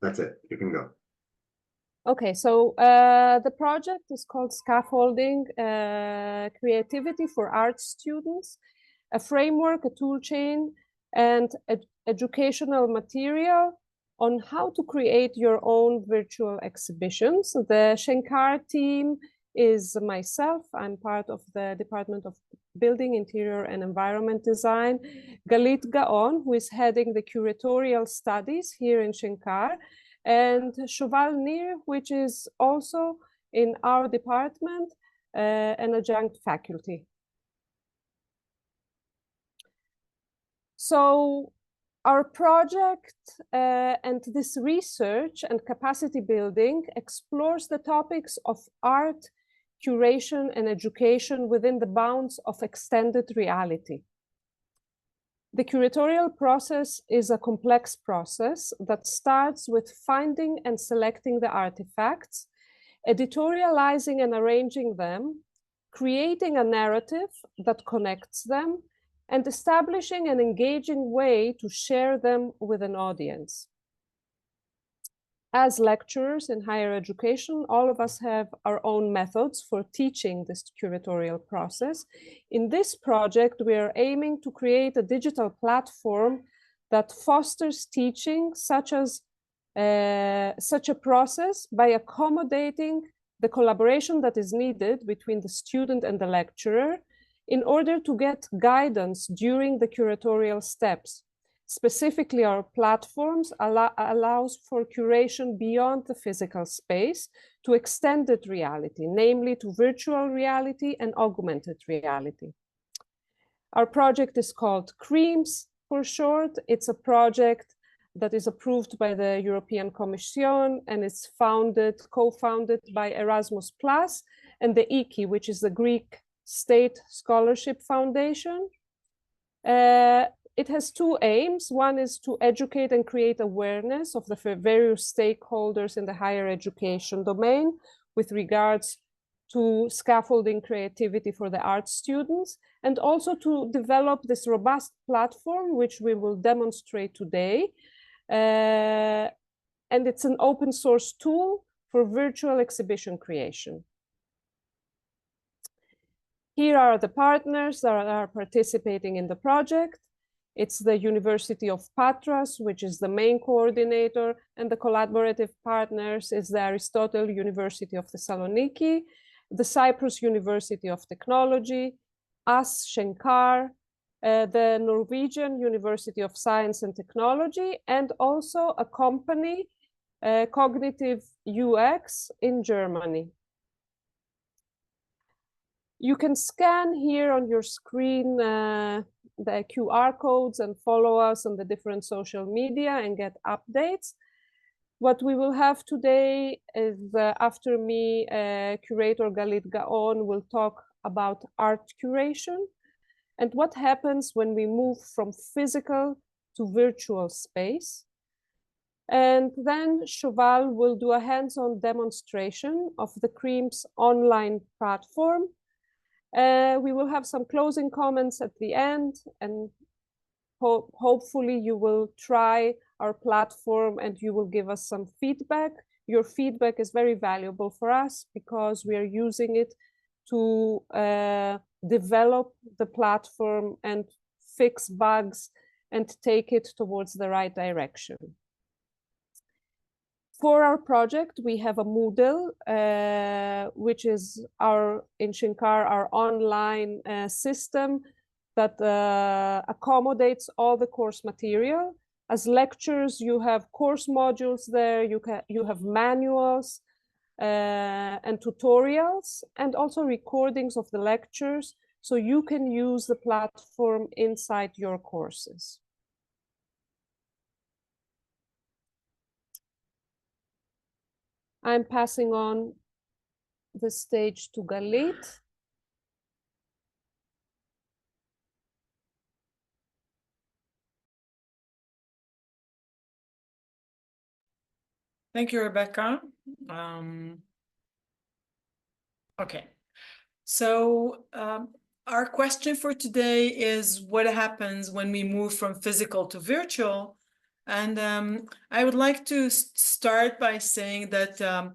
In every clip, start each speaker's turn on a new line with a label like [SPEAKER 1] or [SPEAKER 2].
[SPEAKER 1] That's it. You can go.
[SPEAKER 2] Okay, so the project is called Scaffolding Creativity for Art Students, a framework, a tool chain, and educational material on how to create your own virtual exhibitions. The Shenkar team is myself. I'm part of the Department of Building, Interior and Environment Design. Galit Gaon, who is heading the curatorial studies here in Shenkar, and Shoval Nir, which is also in our department, an adjunct faculty. So our project and this research and capacity building explores the topics of art, curation, and education within the bounds of extended reality. The curatorial process is a complex process that starts with finding and selecting the artifacts, editorializing and arranging them, creating a narrative that connects them, and establishing an engaging way to share them with an audience. As lecturers in higher education, all of us have our own methods for teaching this curatorial process. In this project, we are aiming to create a digital platform that fosters teaching such a process by accommodating the collaboration that is needed between the student and the lecturer in order to get guidance during the curatorial steps. Specifically, our platforms allows for curation beyond the physical space to extended reality, namely to virtual reality and augmented reality. Our project is called CREAMS for short. It's a project that is approved by the European Commission, and it's co-founded by Erasmus Plus and the IKI, which is the Greek State Scholarship Foundation. It has two aims. One is to educate and create awareness of the various stakeholders in the higher education domain with regards to scaffolding creativity for the art students, and also to develop this robust platform, which we will demonstrate today. And it's an open source tool for virtual exhibition creation. Here are the partners that are participating in the project. It's the University of Patras, which is the main coordinator, and the collaborative partners is the Aristotle University of Thessaloniki, the Cyprus University of Technology, us, Shenkar, the Norwegian University of Science and Technology, and also a company, Cognitive UX in Germany. You can scan here on your screen the QR codes and follow us on the different social media and get updates. What we will have today is, after me, curator Galit Gaon will talk about art curation and what happens when we move from physical to virtual space. And then Shoval will do a hands-on demonstration of the CREAMS online platform. We will have some closing comments at the end, and hopefully you will try our platform and you will give us some feedback. Your feedback is very valuable for us because we are using it to develop the platform and fix bugs and take it towards the right direction. For our project, we have a Moodle, which is in Shenkar, our online system that accommodates all the course material. As lectures, you have course modules there, you have manuals and tutorials, and also recordings of the lectures, so you can use the platform inside your courses. I'm passing on the stage to Galit.
[SPEAKER 3] Thank you, Rebecca. Okay, so our question for today is what happens when we move from physical to virtual? And I would like to start by saying that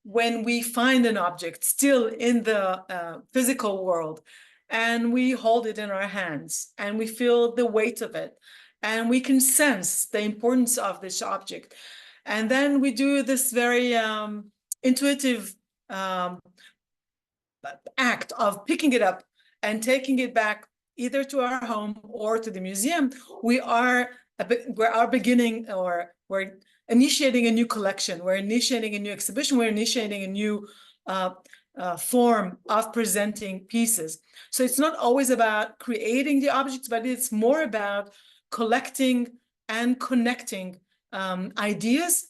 [SPEAKER 3] when we find an object still in the physical world, and we hold it in our hands, and we feel the weight of it, and we can sense the importance of this object, and then we do this very intuitive act of picking it up and taking it back either to our home or to the museum, we are beginning, or we're initiating a new collection, we're initiating a new exhibition, we're initiating a new form of presenting pieces. So it's not always about creating the objects, but it's more about collecting and connecting ideas,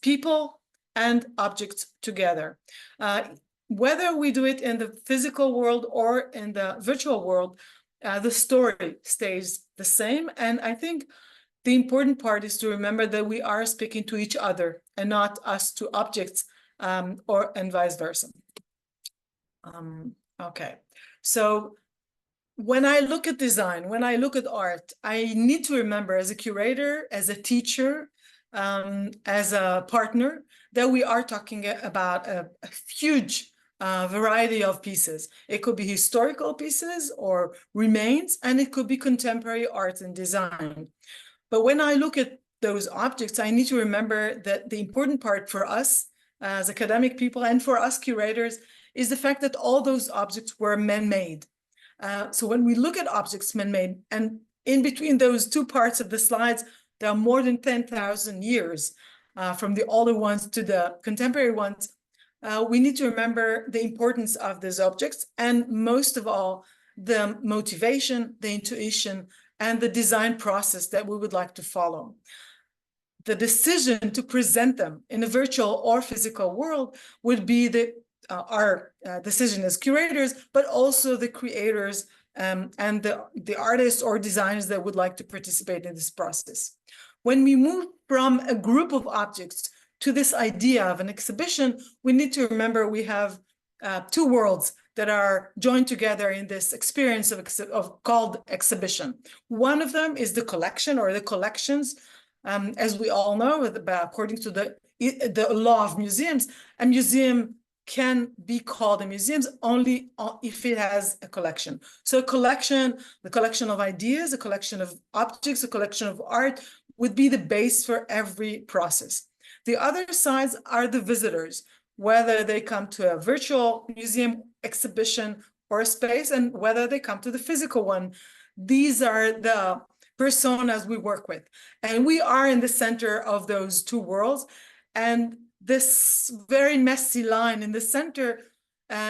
[SPEAKER 3] people, and objects together. Whether we do it in the physical world or in the virtual world, the story stays the same. And I think the important part is to remember that we are speaking to each other and not us to objects, and vice versa. Okay, so when I look at design, when I look at art, I need to remember as a curator, as a teacher, as a partner, that we are talking about a huge variety of pieces. It could be historical pieces or remains, and it could be contemporary art and design. But when I look at those objects, I need to remember that the important part for us as academic people and for us curators is the fact that all those objects were man-made. So when we look at objects man-made, and in between those two parts of the slides, there are more than 10,000 years from the older ones to the contemporary ones, we need to remember the importance of these objects, and most of all, the motivation, the intuition, and the design process that we would like to follow. The decision to present them in a virtual or physical world would be our decision as curators, but also the creators and the artists or designers that would like to participate in this process. When we move from a group of objects to this idea of an exhibition, we need to remember we have two worlds that are joined together in this experience of called exhibition. One of them is the collection or the collections. As we all know, according to the law of museums, a museum can be called a museum only if it has a collection. So a collection, the collection of ideas, a collection of objects, a collection of art would be the base for every process. The other sides are the visitors, whether they come to a virtual museum exhibition or a space, and whether they come to the physical one. These are the personas we work with. And we are in the center of those two worlds. And this very messy line in the center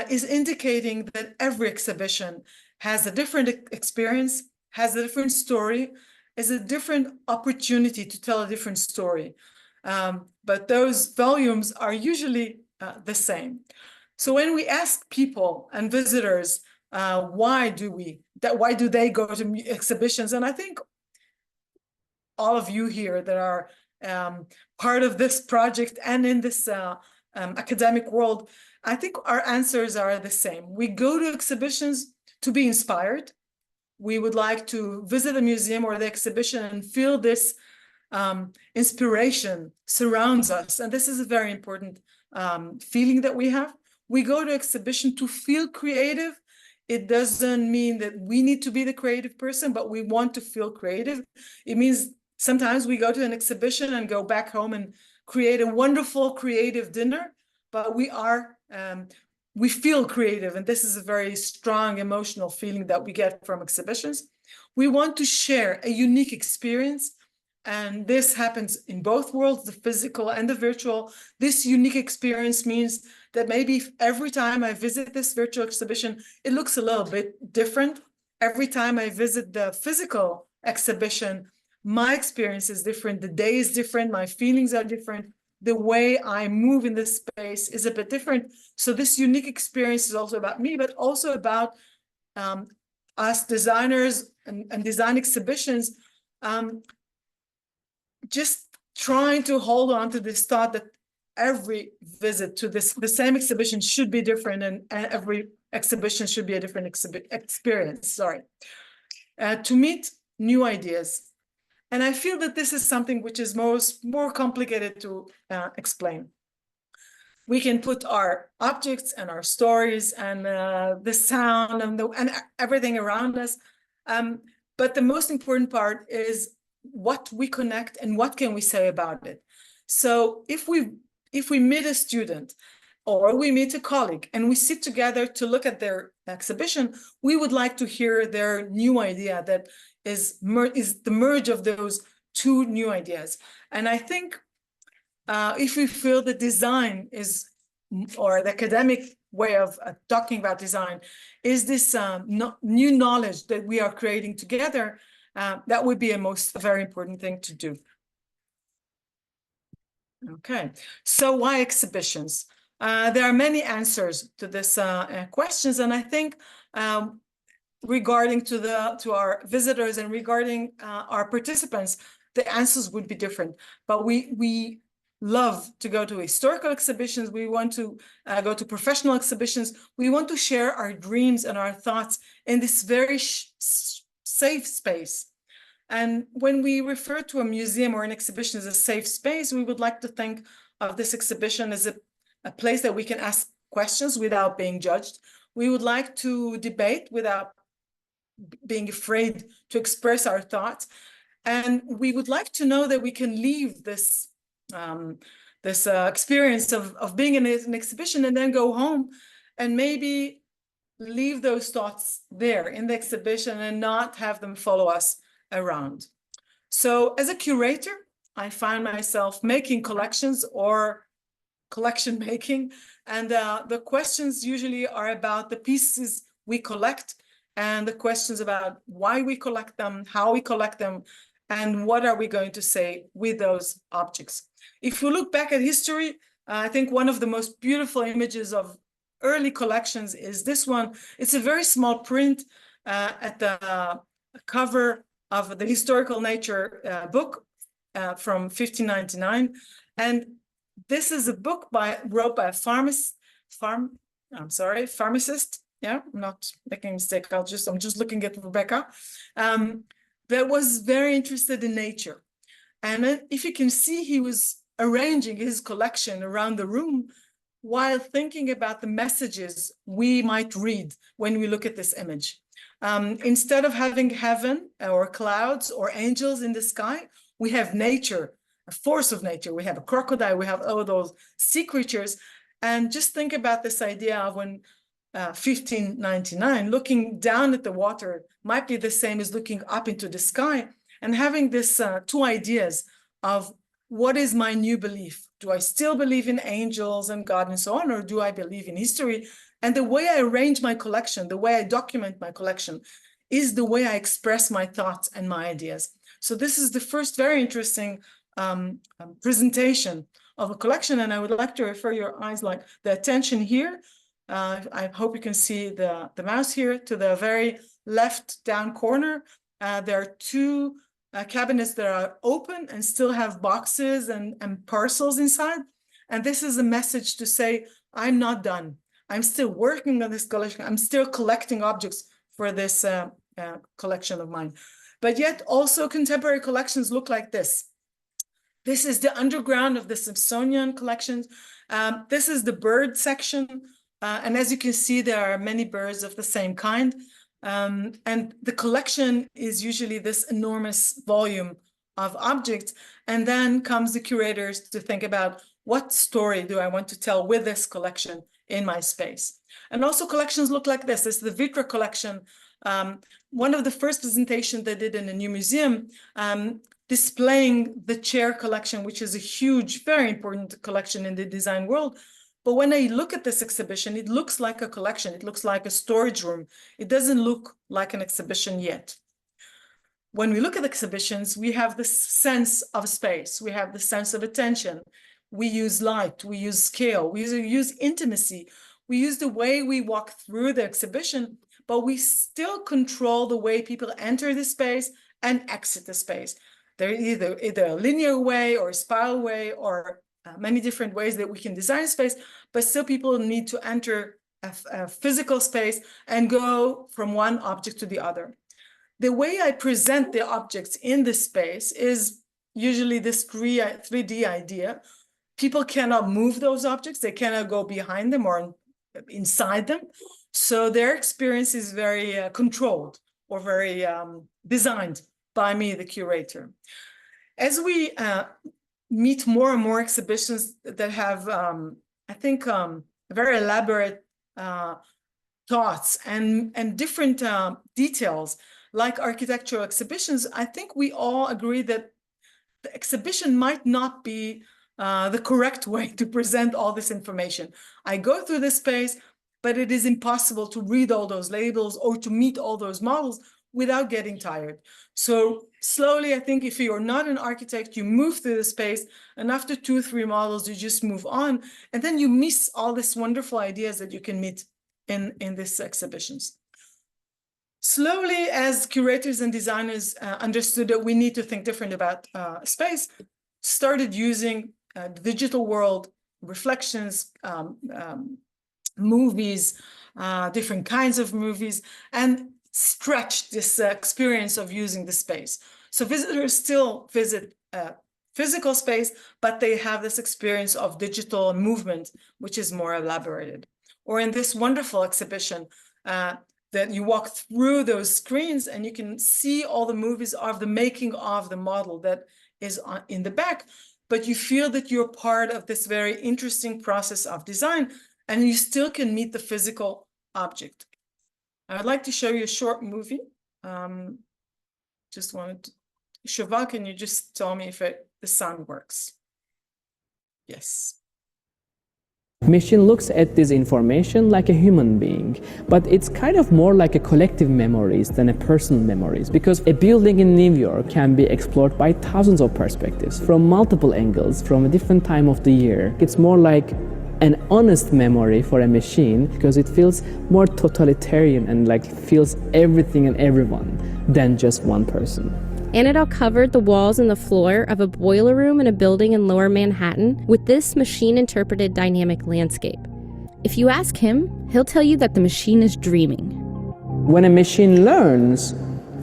[SPEAKER 3] is indicating that every exhibition has a different experience, has a different story, is a different opportunity to tell a different story. But those volumes are usually the same. So when we ask people and visitors, why do they go to exhibitions? And I think all of you here that are part of this project and in this academic world, I think our answers are the same. We go to exhibitions to be inspired. We would like to visit a museum or the exhibition and feel this inspiration surrounds us. And this is a very important feeling that we have. We go to exhibition to feel creative. It doesn't mean that we need to be the creative person, but we want to feel creative. It means sometimes we go to an exhibition and go back home and create a wonderful creative dinner, but we feel creative. And this is a very strong emotional feeling that we get from exhibitions. We want to share a unique experience. And this happens in both worlds, the physical and the virtual. This unique experience means that maybe every time I visit this virtual exhibition, it looks a little bit different. Every time I visit the physical exhibition, my experience is different. The day is different. My feelings are different. The way I move in this space is a bit different. So this unique experience is also about me, but also about us designers and design exhibitions. Just trying to hold on to this thought that every visit to the same exhibition should be different, and every exhibition should be a different experience, to meet new ideas. And I feel that this is something which is more complicated to explain. We can put our objects and our stories and the sound and everything around us. But the most important part is what we connect and what can we say about it. So if we meet a student or we meet a colleague and we sit together to look at their exhibition, we would like to hear their new idea that is the merge of those two new ideas. And I think if we feel the design is, or the academic way of talking about design, is this new knowledge that we are creating together, that would be a very important thing to do. Okay, so why exhibitions? There are many answers to this questions, and I think regarding to our visitors and regarding our participants, the answers would be different. But we love to go to historical exhibitions. We want to go to professional exhibitions. We want to share our dreams and our thoughts in this very safe space. And when we refer to a museum or an exhibition as a safe space, we would like to think of this exhibition as a place that we can ask questions without being judged. We would like to debate without being afraid to express our thoughts. And we would like to know that we can leave this experience of being in an exhibition and then go home and maybe leave those thoughts there in the exhibition and not have them follow us around. So as a curator, I find myself making collections or collection making, and the questions usually are about the pieces we collect and the questions about why we collect them, how we collect them, and what are we going to say with those objects. If you look back at history, I think one of the most beautiful images of early collections is this one. It's a very small print at the cover of the Historical Nature book from 1599. And this is a book wrote by a pharmacist. Yeah, I'm not making a mistake. I'm just looking at Rebecca. That was very interested in nature. And if you can see, he was arranging his collection around the room while thinking about the messages we might read when we look at this image. Instead of having heaven or clouds or angels in the sky, we have nature, a force of nature. We have a crocodile, we have all those sea creatures. And just think about this idea of when 1599, looking down at the water might be the same as looking up into the sky, and having this two ideas of what is my new belief? Do I still believe in angels and God and so on, or do I believe in history? And the way I arrange my collection, the way I document my collection, is the way I express my thoughts and my ideas. So this is the first very interesting presentation of a collection, and I would like to refer your eyes, like the attention here. I hope you can see the mouse here to the very left down corner. There are two cabinets that are open and still have boxes and parcels inside. And this is a message to say, I'm not done. I'm still working on this collection. I'm still collecting objects for this collection of mine. But yet also contemporary collections look like this. This is the underground of the Smithsonian collections. This is the bird section. And as you can see, there are many birds of the same kind. And the collection is usually this enormous volume of objects. And then comes the curators to think about what story do I want to tell with this collection in my space. And also collections look like this. This is the Vitra collection. One of the first presentations they did in a new museum, displaying the chair collection, which is a huge, very important collection in the design world. But when I look at this exhibition, it looks like a collection. It looks like a storage room. It doesn't look like an exhibition yet. When we look at exhibitions, we have this sense of space. We have the sense of attention. We use light, we use scale, we use intimacy. We use the way we walk through the exhibition, but we still control the way people enter the space and exit the space. They're either a linear way or a spiral way or many different ways that we can design space, but still people need to enter a physical space and go from one object to the other. the way I present the objects in the space is usually this 3D idea. People cannot move those objects. They cannot go behind them or inside them. So their experience is very controlled or very designed by me, the curator. As we meet more and more exhibitions that have, I think, very elaborate thoughts and different details, like architectural exhibitions, I think we all agree that the exhibition might not be the correct way to present all this information. I go through this space, but it is impossible to read all those labels or to meet all those models without getting tired. So slowly, I think if you're not an architect, you move through the space, and after 2 or 3 models, you just move on, and then you miss all these wonderful ideas that you can meet in these exhibitions. Slowly, as curators and designers understood that we need to think different about space, started using the digital world, reflections, movies, different kinds of movies, and stretch this experience of using the space. So visitors still visit physical space, but they have this experience of digital movement, which is more elaborated. Or in this wonderful exhibition, that you walk through those screens and you can see all the movies of the making of the model that is in the back, but you feel that you're part of this very interesting process of design, and you still can meet the physical object. I'd like to show you a short movie. Just wanted to, Sheva, can you just tell me if the sound works? Yes.
[SPEAKER 1] Machine looks at this information like a human being, but it's kind of more like a collective memories than a personal memories, because a building in New York can be explored by thousands of perspectives from multiple angles from a different time of the year. It's more like an honest memory for a machine because it feels more totalitarian and like feels everything and everyone than just one person.
[SPEAKER 4] Anadol covered the walls and the floor of a boiler room in a building in Lower Manhattan with this machine-interpreted dynamic landscape. If you ask him, he'll tell you that the machine is dreaming.
[SPEAKER 1] When a machine learns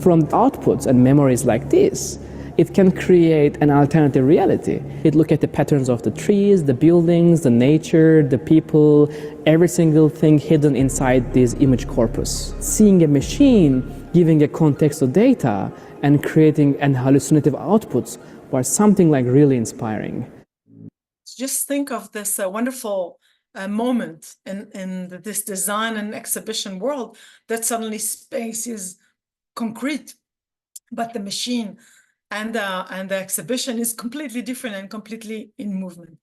[SPEAKER 1] from outputs and memories like this, it can create an alternative reality. It looks at the patterns of the trees, the buildings, the nature, the people, every single thing hidden inside this image corpus. Seeing a machine giving a context of data and creating an hallucinative outputs was something like really inspiring.
[SPEAKER 3] Just think of this wonderful moment in this design and exhibition world, that suddenly space is concrete, but the machine and the exhibition is completely different and completely in movement.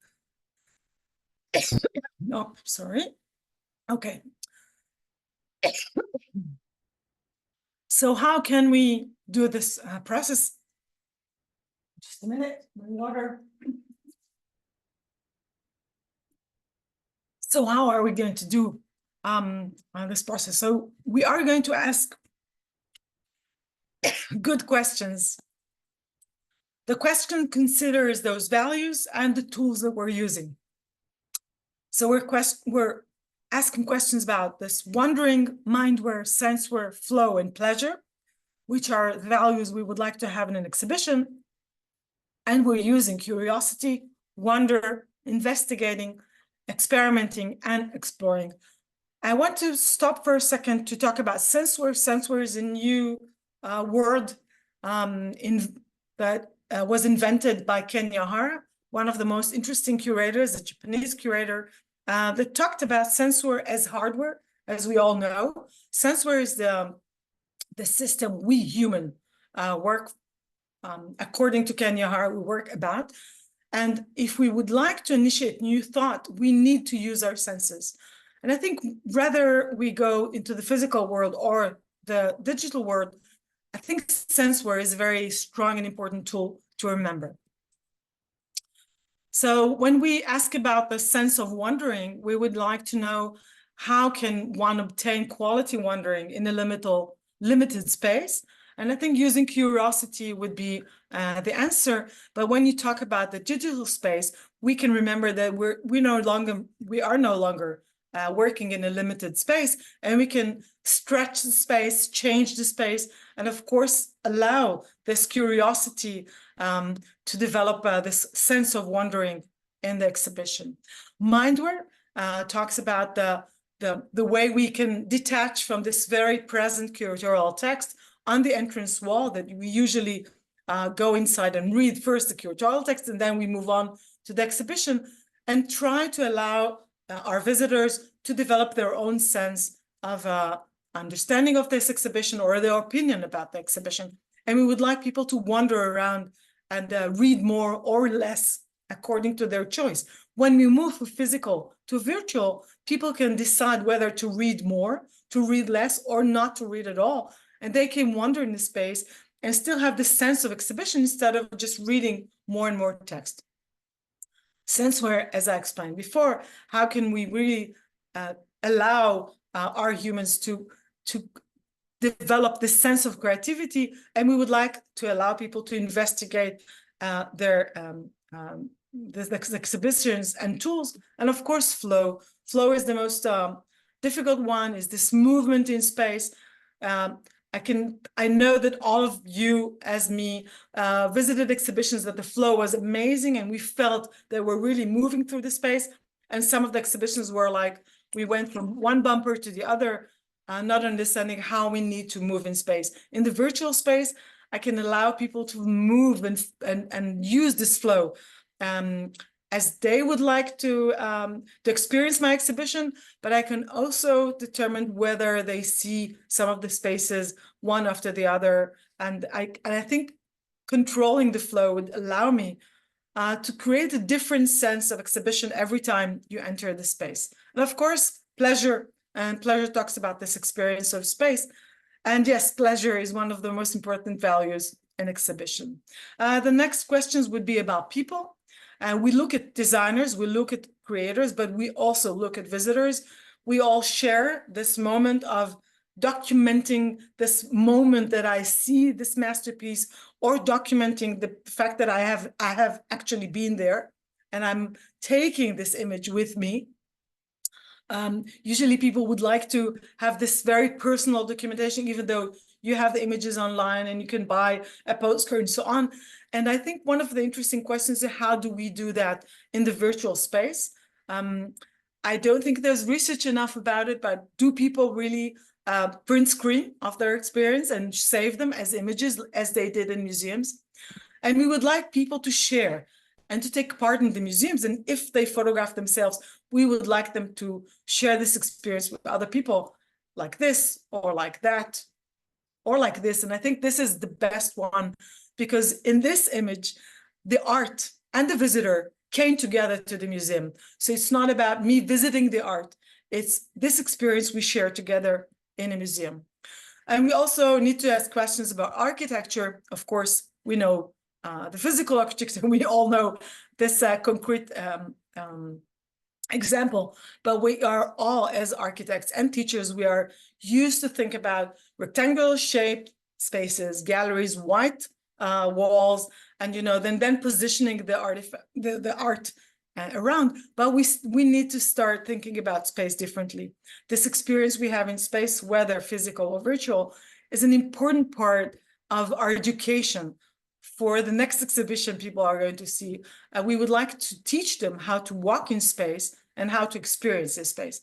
[SPEAKER 3] No, sorry. Okay. So how can we do this process? Just a minute, water. So how are we going to do this process? So we are going to ask good questions. The question considers those values and the tools that we're using. So we're asking questions about this wondering, mindware, senseware, flow, and pleasure, which are the values we would like to have in an exhibition. And we're using curiosity, wonder, investigating, experimenting, and exploring. I want to stop for a second to talk about senseware. Senseware is a new word that was invented by Ken Yahara, one of the most interesting curators, a Japanese curator, that talked about senseware as hardware, as we all know. Senseware is the system we human work, according to Ken Yahara, we work about. And if we would like to initiate new thought, we need to use our senses. And I think whether we go into the physical world or the digital world, I think senseware is a very strong and important tool to remember. So when we ask about the sense of wondering, we would like to know how can one obtain quality wondering in a limited space. And I think using curiosity would be the answer. But when you talk about the digital space, we can remember that we are no longer working in a limited space, and we can stretch the space, change the space, and of course, allow this curiosity to develop this sense of wondering in the exhibition. Mindware talks about the way we can detach from this very present curatorial text on the entrance wall, that we usually go inside and read first the curatorial text, and then we move on to the exhibition, and try to allow our visitors to develop their own sense of understanding of this exhibition or their opinion about the exhibition. And we would like people to wander around and read more or less according to their choice. When we move from physical to virtual, people can decide whether to read more, to read less, or not to read at all. And they can wander in the space and still have the sense of exhibition instead of just reading more and more text. Senseware, as I explained before, how can we really allow our humans to develop this sense of creativity? And we would like to allow people to investigate their exhibitions and tools. And of course, flow. Flow is the most difficult one, is this movement in space. I know that all of you, as me, visited exhibitions that the flow was amazing, and we felt that we're really moving through the space. And some of the exhibitions were like, we went from one bumper to the other, not understanding how we need to move in space. In the virtual space, I can allow people to move and use this flow as they would like to experience my exhibition, but I can also determine whether they see some of the spaces one after the other. And I think controlling the flow would allow me to create a different sense of exhibition every time you enter the space. And of course, pleasure, and pleasure talks about this experience of space. And yes, pleasure is one of the most important values in exhibition. The next questions would be about people. We look at designers, we look at creators, but we also look at visitors. We all share this moment of documenting this moment that I see this masterpiece, or documenting the fact that I have actually been there and I'm taking this image with me. Usually people would like to have this very personal documentation, even though you have the images online and you can buy a postcard and so on. And I think one of the interesting questions is, how do we do that in the virtual space? I don't think there's research enough about it, but do people really print screen of their experience and save them as images as they did in museums? And we would like people to share and to take part in the museums. And if they photograph themselves, we would like them to share this experience with other people, like this, or like that, or like this. And I think this is the best one, because in this image, the art and the visitor came together to the museum. So it's not about me visiting the art, it's this experience we share together in a museum. And we also need to ask questions about architecture. Of course, we know the physical architecture, we all know this concrete example, but we are all, as architects and teachers, we are used to think about rectangular shaped spaces, galleries, white walls, and then positioning the art around. But we need to start thinking about space differently. This experience we have in space, whether physical or virtual, is an important part of our education. For the next exhibition people are going to see, we would like to teach them how to walk in space and how to experience this space.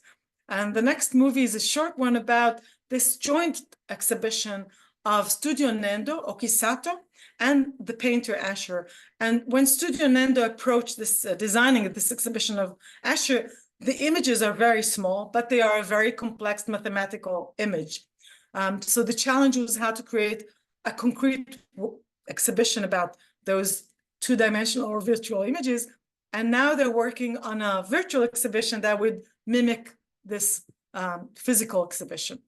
[SPEAKER 3] And the next movie is a short one about this joint exhibition of Studio Nendo, Okisato, and the painter Asher. And when Studio Nendo approached this designing this exhibition of Asher, the images are very small, but they are a very complex mathematical image. So the challenge was how to create a concrete exhibition about those two-dimensional or virtual images. And now they're working on a virtual exhibition that would mimic this physical exhibition.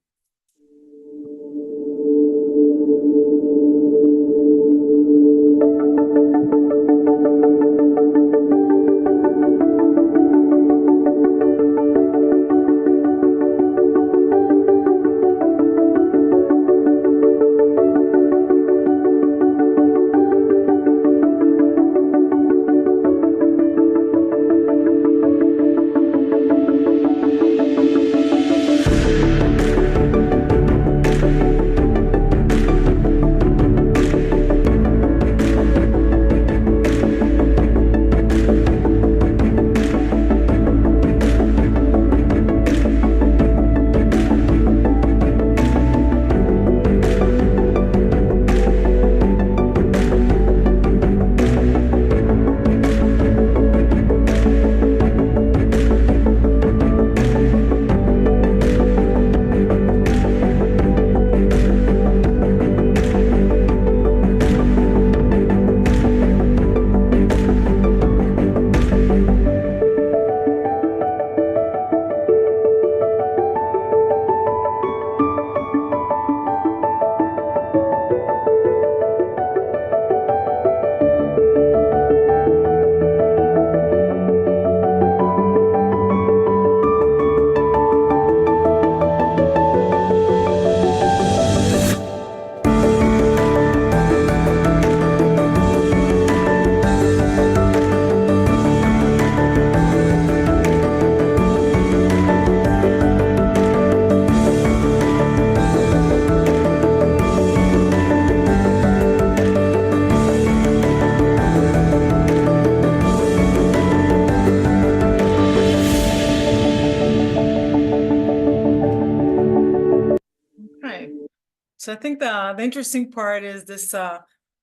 [SPEAKER 3] So I think the interesting part is this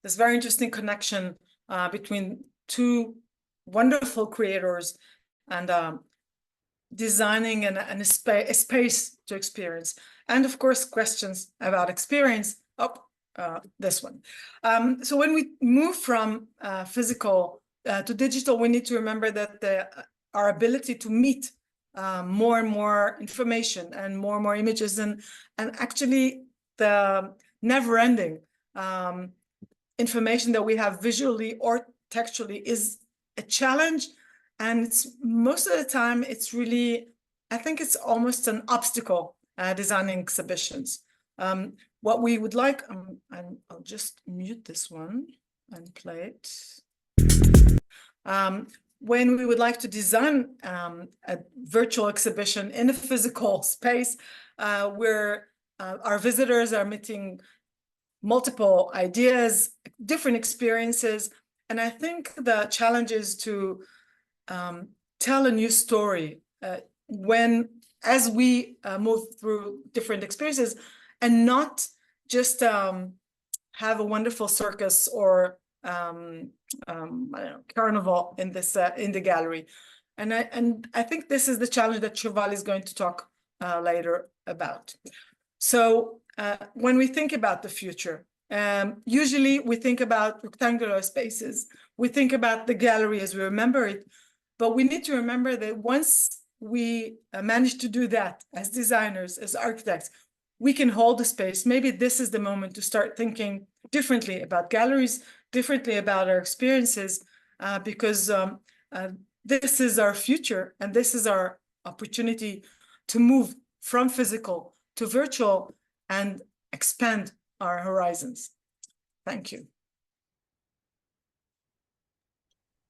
[SPEAKER 3] this very interesting connection between two wonderful creators and designing a space to experience, and of course questions about experience. This one. So when we move from physical to digital, we need to remember that our ability to meet more and more information and more images and actually the never-ending information that we have visually or textually is a challenge. And it's most of the time, it's really, I think it's almost an obstacle designing exhibitions. What we would like, I'll just mute this one and play it. When we would like to design a virtual exhibition in a physical space where our visitors are meeting multiple ideas, different experiences. And I think the challenge is to tell a new story as we move through different experiences, and not just have a wonderful circus or I don't know, carnival in this in the gallery. And I think this is the challenge that Shoval is going to talk later about. So when we think about the future, usually we think about rectangular spaces. We think about the gallery as we remember it, but we need to remember that once we manage to do that as designers, as architects, we can hold the space. Maybe this is the moment to start thinking differently about galleries, differently about our experiences, because this is our future, and this is our opportunity to move from physical to virtual and expand our horizons. Thank you.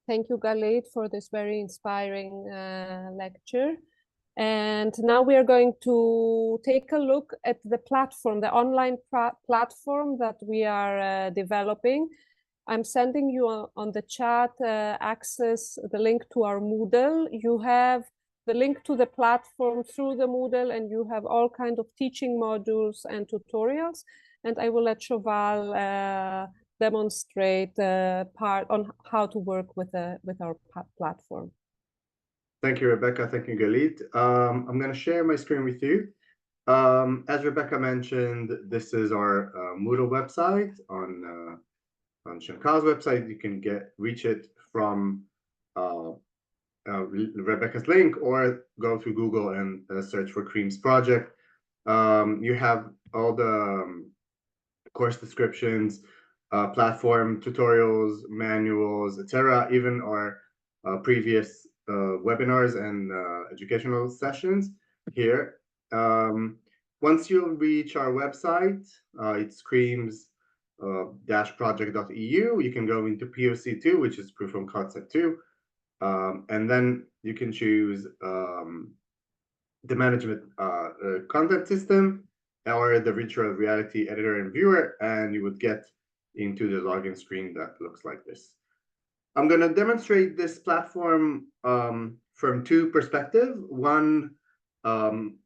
[SPEAKER 2] Thank you, Galit, for this very inspiring lecture. And now we are going to take a look at the platform, the online platform that we are developing. I'm sending you on the chat access the link to our Moodle. You have the link to the platform through the Moodle, and you have all kinds of teaching modules and tutorials. And I will let Shoval demonstrate part on how to work with our platform.
[SPEAKER 5] Thank you, Rebecca. Thank you, Galit. I'm going to share my screen with you. As Rebecca mentioned, this is our Moodle website on Shankar's website. You can reach it from Rebecca's link, or go to Google and search for Creams Project. You have all the course descriptions, platform tutorials, manuals, etc. Even our previous webinars and educational sessions here. Once you reach our website, it's creams-project.eu. You can go into POC 2, which is proof of concept 2, and then you can choose the management content system or the virtual reality editor and viewer, and you would get into the login screen that looks like this. I'm going to demonstrate this platform from two perspectives. One,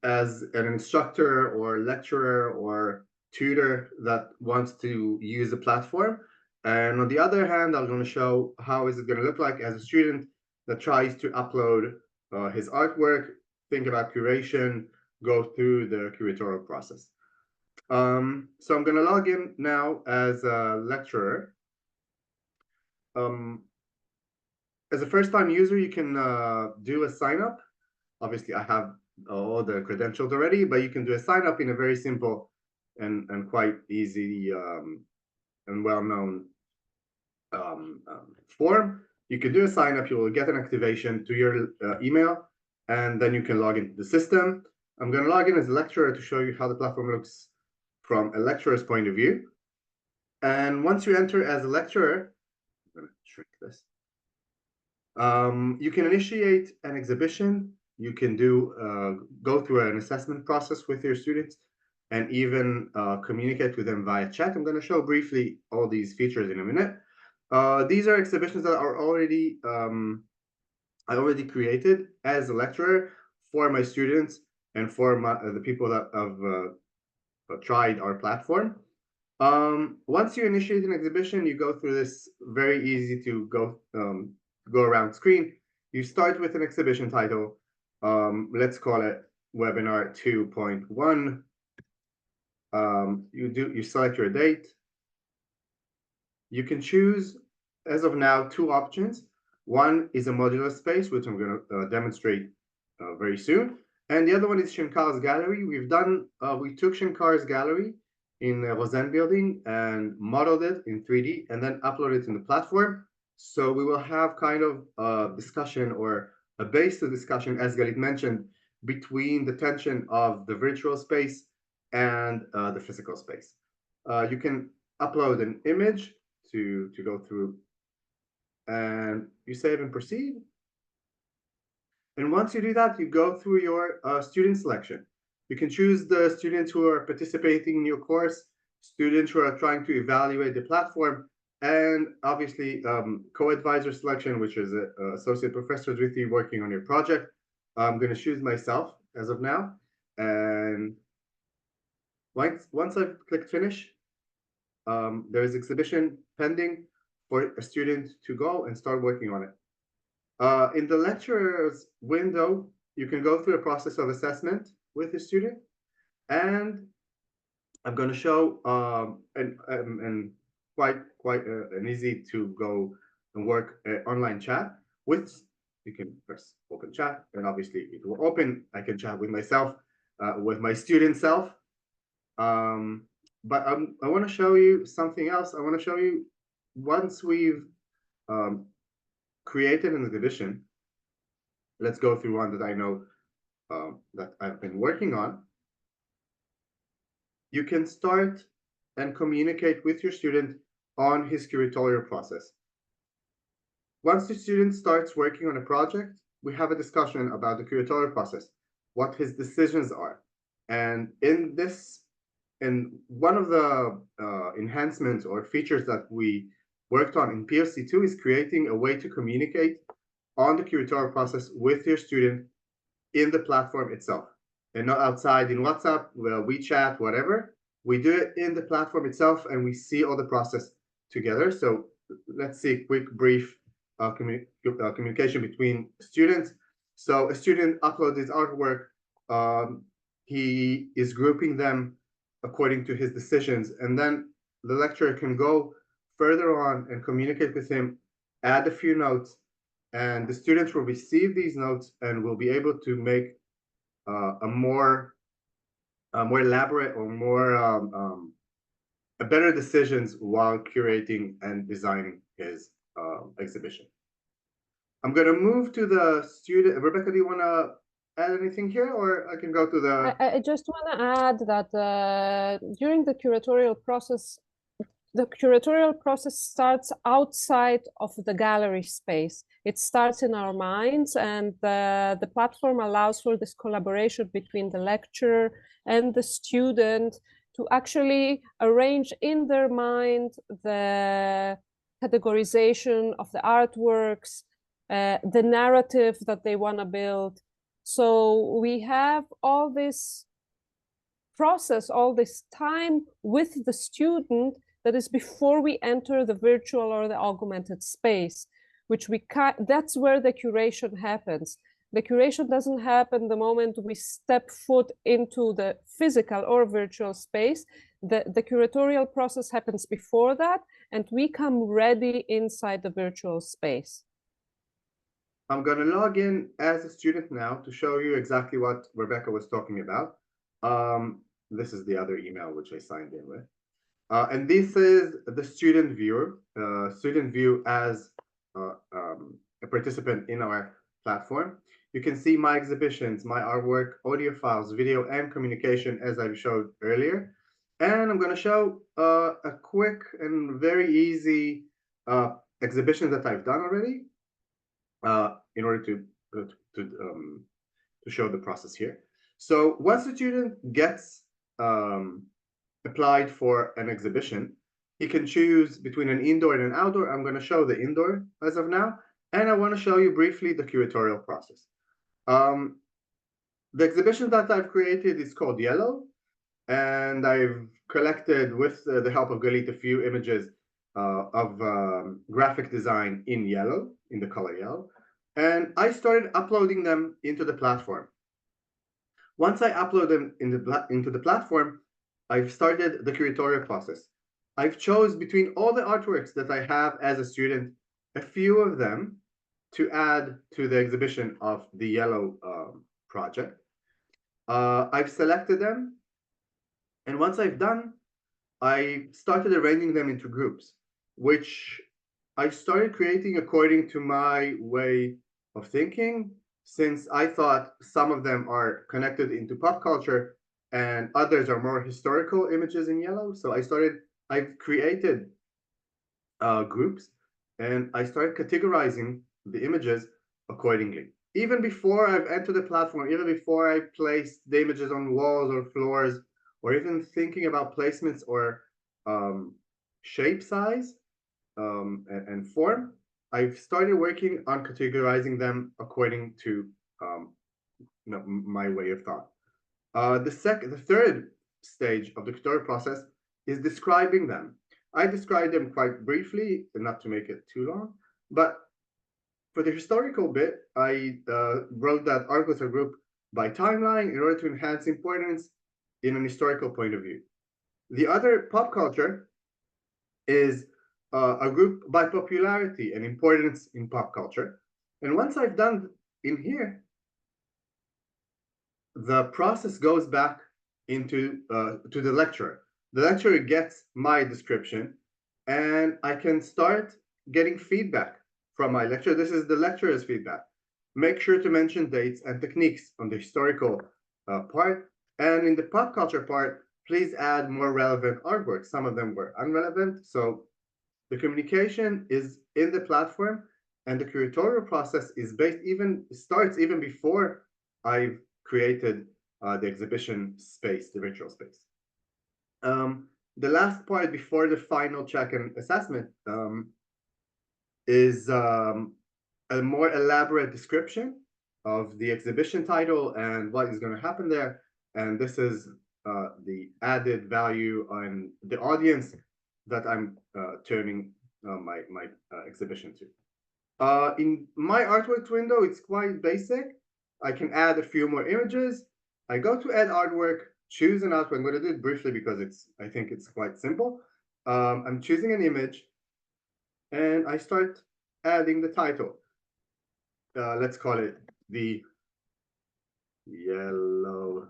[SPEAKER 5] as an instructor or lecturer or tutor that wants to use the platform. And on the other hand, I'm going to show how is it going to look like as a student that tries to upload his artwork, think about curation, go through the curatorial process. So I'm going to log in now as a lecturer. As a first-time user, you can do a sign-up. Obviously, I have all the credentials already, but you can do a sign-up in a very simple and quite easy and well-known form. You can do a sign-up. You will get an activation to your email, and then you can log into the system. I'm going to log in as a lecturer to show you how the platform looks from a lecturer's point of view. And once you enter as a lecturer, I'm going to shrink this. You can initiate an exhibition. You can go through an assessment process with your students, and even communicate with them via chat. I'm going to show briefly all these features in a minute. These are exhibitions that are already I already created as a lecturer for my students and for the people that have tried our platform. Once you initiate an exhibition, you go through this very easy to go around screen. You start with an exhibition title. Let's call it Webinar 2.1. You select your date. You can choose, as of now, two options. One is a modular space, which I'm going to demonstrate very soon, and the other one is Shinkar's Gallery. We took Shinkar's Gallery in Rosen building and modeled it in 3D and then uploaded it in the platform. So we will have kind of a discussion or a base to discussion, as Galit mentioned, between the tension of the virtual space and the physical space. You can upload an image to go through, and you save and proceed. And once you do that, you go through your student selection. You can choose the students who are participating in your course, students who are trying to evaluate the platform, and obviously co-advisor selection, which is associate professors with you working on your project. I'm going to choose myself as of now. And once I've clicked finish, there is exhibition pending for a student to go and start working on it. In the lecturer's window, you can go through a process of assessment with the student, and I'm going to show and quite an easy to go and work online chat with. You can press open chat, and obviously it will open. I can chat with myself, with my student self. But I want to show you something else. I want to show you, once we've created an exhibition, let's go through one that I know that I've been working on. You can start and communicate with your student on his curatorial process. Once the student starts working on a project, we have a discussion about the curatorial process, what his decisions are. And in one of the enhancements or features that we worked on in POC2 is creating a way to communicate on the curatorial process with your student in the platform itself, and not outside in WhatsApp, WeChat, whatever. We do it in the platform itself, and we see all the process together. So let's see a quick, brief communication between students. So a student uploads his artwork. He is grouping them according to his decisions, and then the lecturer can go further on and communicate with him, add a few notes, and the students will receive these notes and will be able to make a more elaborate or more better decisions while curating and designing his exhibition. I'm going to move to the student. Rebecca, do you want to add anything here, or I can go to the...
[SPEAKER 2] I just want to add that during the curatorial process starts outside of the gallery space. It starts in our minds, and the platform allows for this collaboration between the lecturer and the student to actually arrange in their mind the categorization of the artworks, the narrative that they want to build. So we have all this process, all this time with the student that is before we enter the virtual or the augmented space, which that's where the curation happens. The curation doesn't happen the moment we step foot into the physical or virtual space. The curatorial process happens before that, and we come ready inside the virtual space.
[SPEAKER 5] I'm going to log in as a student now to show you exactly what Rebecca was talking about. This is the other email which I signed in with. And this is the student viewer, student view as a participant in our platform. You can see my exhibitions, my artwork, audio files, video, and communication, as I showed earlier. And I'm going to show a quick and very easy exhibition that I've done already in order to show the process here. So once the student gets applied for an exhibition, he can choose between an indoor and an outdoor. I'm going to show the indoor as of now, and I want to show you briefly the curatorial process. The exhibition that I've created is called Yellow. and I've collected, with the help of Galit, a few images of graphic design in yellow, in the color yellow, and I started uploading them into the platform. Once I upload them into the platform, I've started the curatorial process. I've chose between all the artworks that I have as a student, a few of them to add to the exhibition of the yellow project. I've selected them, and once I've done, I started arranging them into groups, which I started creating according to my way of thinking, since I thought some of them are connected into pop culture and others are more historical images in yellow. So I've created groups, and I started categorizing the images accordingly. Even before I've entered the platform, even before I placed the images on walls or floors, or even thinking about placements or shape size and form, I've started working on categorizing them according to my way of thought. The third stage of the tutorial process is describing them. I described them quite briefly, not to make it too long, but for the historical bit, I wrote that articles are grouped by timeline in order to enhance importance in an historical point of view. The other, pop culture, is a group by popularity and importance in pop culture. And once I've done in here, the process goes back into to the lecturer. The lecturer gets my description, and I can start getting feedback from my lecturer. This is the lecturer's feedback. Make sure to mention dates and techniques on the historical part. And in the pop culture part, please add more relevant artwork. Some of them were irrelevant. So the communication is in the platform, and the curatorial process is starts even before I've created the exhibition space, the virtual space. The last part before the final check and assessment is a more elaborate description of the exhibition title and what is going to happen there. And this is the added value on the audience that I'm turning my exhibition to. In my artwork window, it's quite basic. I can add a few more images. I go to add artwork, choose an artwork. I'm going to do it briefly because I think it's quite simple. I'm choosing an image, and I start adding the title. Let's call it the yellow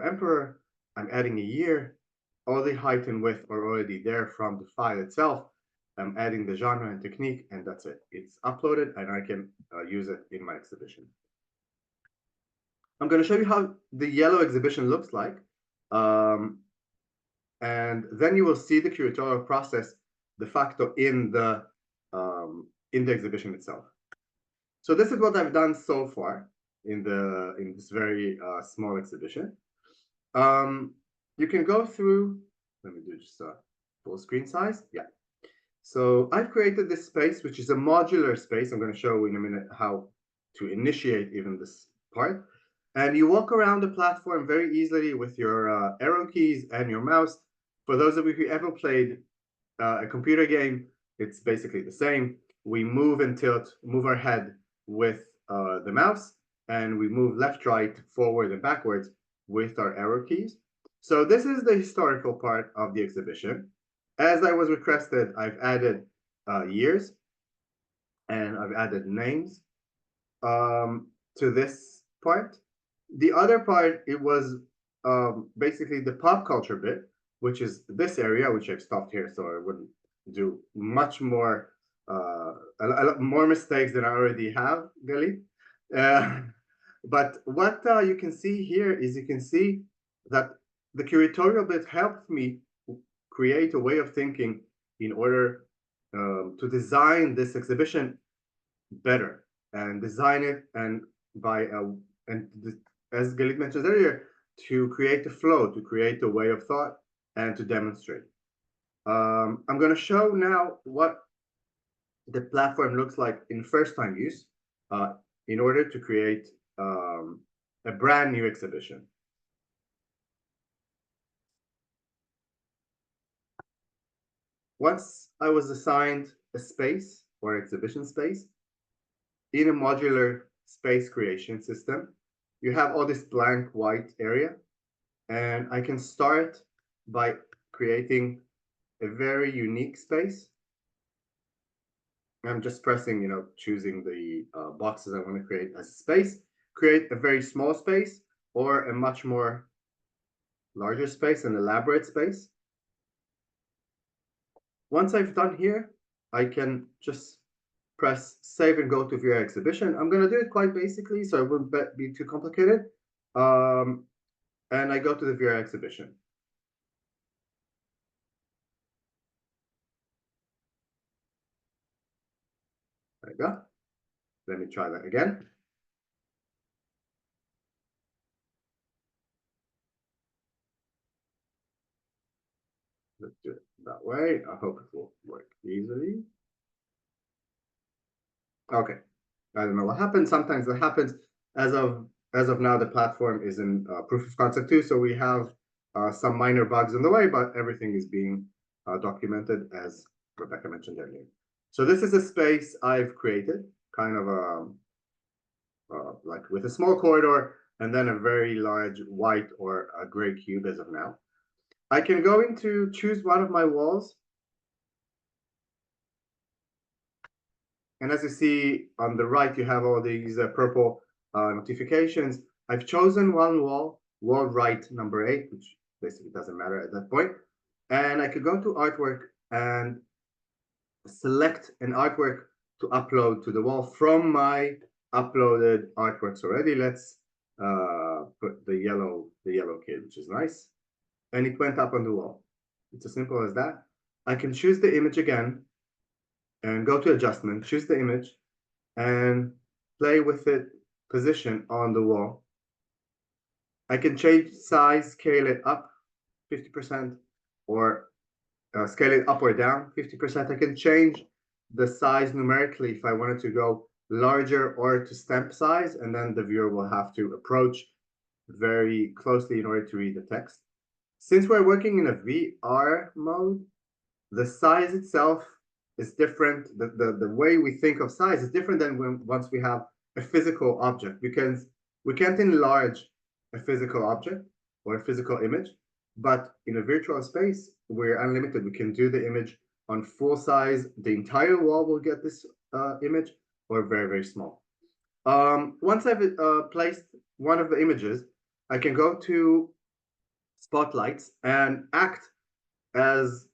[SPEAKER 5] emperor. I'm adding a year. All the height and width are already there from the file itself. I'm adding the genre and technique, and that's it. It's uploaded, and I can use it in my exhibition. I'm going to show you how the yellow exhibition looks like. And then you will see the curatorial process de facto in the exhibition itself. So this is what I've done so far in this very small exhibition. You can go through. Let me do just full screen size. Yeah. So I've created this space, which is a modular space. I'm going to show in a minute how to initiate even this part. And you walk around the platform very easily with your arrow keys and your mouse. For those of you who ever played a computer game, it's basically the same. We move and tilt, move our head with the mouse, and we move left, right, forward, and backwards with our arrow keys. So this is the historical part of the exhibition. As I was requested, I've added years, and I've added names to this part. The other part, it was basically the pop culture bit, which is this area, which I've stopped here so I wouldn't do much more, a lot more mistakes than I already have, Galit. But what you can see here is you can see that the curatorial bit helped me create a way of thinking in order to design this exhibition better and design it, and as Galit mentioned earlier, to create a flow, to create a way of thought, and to demonstrate. I'm going to show now what the platform looks like in first-time use. in order to create a brand new exhibition. Once I was assigned a space or exhibition space in a modular space creation system, you have all this blank white area, and I can start by creating a very unique space. I'm just pressing, choosing the boxes I want to create as a space, create a very small space or a much more larger space, an elaborate space. Once I've done here, I can just press save and go to view exhibition. I'm going to do it quite basically, so it won't be too complicated. And I go to the view exhibition. There you go. Let me try that again. Let's do it that way. I hope it will work easily. Okay. I don't know what happened. Sometimes it happens. As of now, the platform is in proof of concept 2, so we have some minor bugs in the way, but everything is being documented as Rebecca mentioned earlier. So this is a space I've created, kind of like with a small corridor and then a very large white or a gray cube as of now. I can go into choose one of my walls. And as you see on the right, you have all these purple notifications. I've chosen one wall right number 8, which basically doesn't matter at that point. And I could go to artwork and select an artwork to upload to the wall from my uploaded artworks already. Let's put the yellow kid, which is nice. And it went up on the wall. It's as simple as that. I can choose the image again and go to adjustment, choose the image, and play with it position on the wall. I can change size, scale it up 50%, or scale it up or down 50%. I can change the size numerically if I wanted to go larger or to stamp size, and then the viewer will have to approach very closely in order to read the text. Since we're working in a VR mode, the size itself is different. The way we think of size is different than once we have a physical object, because we can't enlarge a physical object or a physical image, but in a virtual space, we're unlimited. We can do the image on full size. The entire wall will get this image, or very, very small. Once I've placed one of the images, I can go to spotlights and act as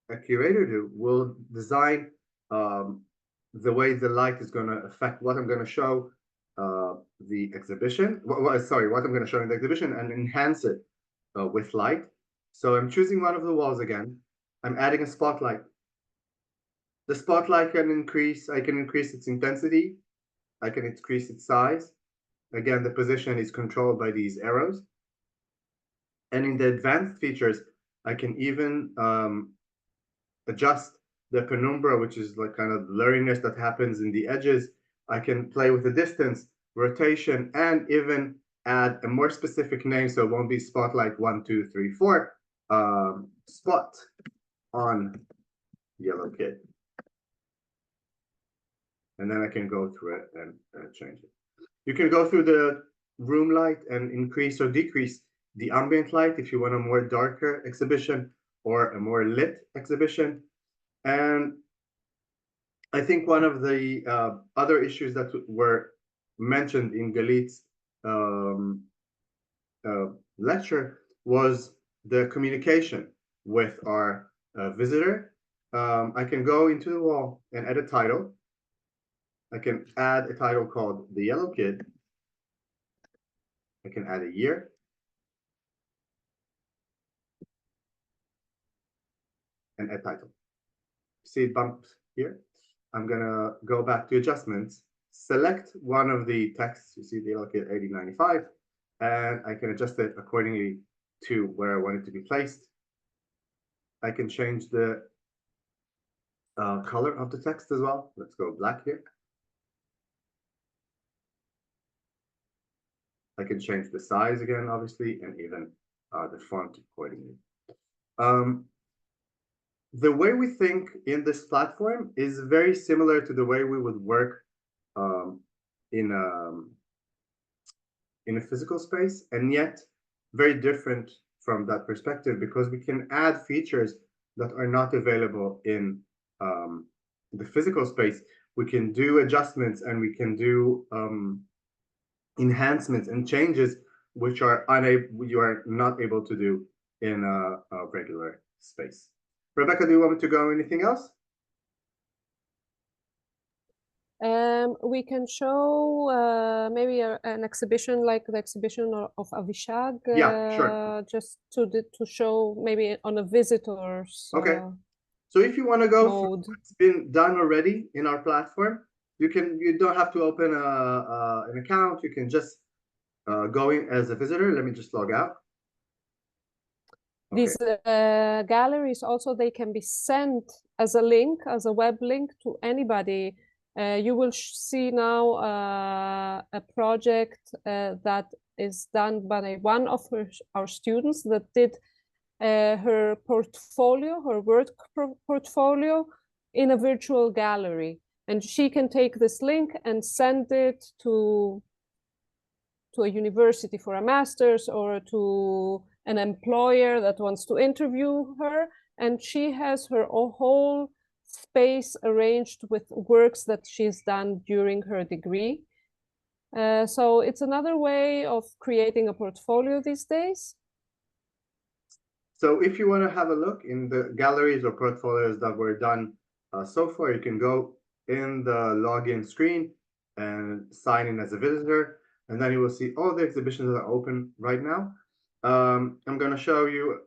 [SPEAKER 5] a curator will design the way the light is going to affect what I'm going to show the exhibition. Sorry, what I'm going to show in the exhibition, and enhance it with light. So I'm choosing one of the walls again. I'm adding a spotlight. The spotlight can increase. I can increase its intensity. I can increase its size. Again, the position is controlled by these arrows. And in the advanced features, I can even adjust the penumbra, which is like kind of blurriness that happens in the edges. I can play with the distance, rotation, and even add a more specific name, so it won't be spotlight 1, 2, 3, 4. Spot on yellow kid. And then I can go through it and change it. You can go through the room light and increase or decrease the ambient light if you want a more darker exhibition or a more lit exhibition. And I think one of the other issues that were mentioned in Galit's lecture was the communication with our visitor. I can go into the wall and add a title. I can add a title called The Yellow Kid. I can add a year. And add title. See it bumped here? I'm gonna go back to adjustments, select one of the texts. You see the Yellow Kid 8095, and I can adjust it accordingly to where I want it to be placed. I can change the color of the text as well. Let's go black here. I can change the size again, obviously, and even the font accordingly. The way we think in this platform is very similar to the way we would work in a physical space, and yet very different from that perspective, because we can add features that are not available in the physical space. We can do adjustments and we can do enhancements and changes which you are not able to do in a regular space. Rebecca, do you want me to go anything else?
[SPEAKER 2] We can show maybe an exhibition like the exhibition of Avishag.
[SPEAKER 5] Yeah, sure.
[SPEAKER 2] Just to show maybe on a visitor's
[SPEAKER 5] okay. So if you want to go
[SPEAKER 2] mode.
[SPEAKER 5] through what's been done already in our platform, you don't have to open an account. You can just go in as a visitor. Let me just log out. Okay.
[SPEAKER 2] These galleries also, they can be sent as a link, as a web link to anybody. You will see now a project that is done by one of our students that did her portfolio, her work portfolio in a virtual gallery. And she can take this link and send it to a university for a master's or to an employer that wants to interview her. And she has her whole space arranged with works that she's done during her degree. So it's another way of creating a portfolio these days.
[SPEAKER 5] So if you want to have a look in the galleries or portfolios that were done so far, you can go in the login screen and sign in as a visitor, and then you will see all the exhibitions that are open right now. I'm going to show you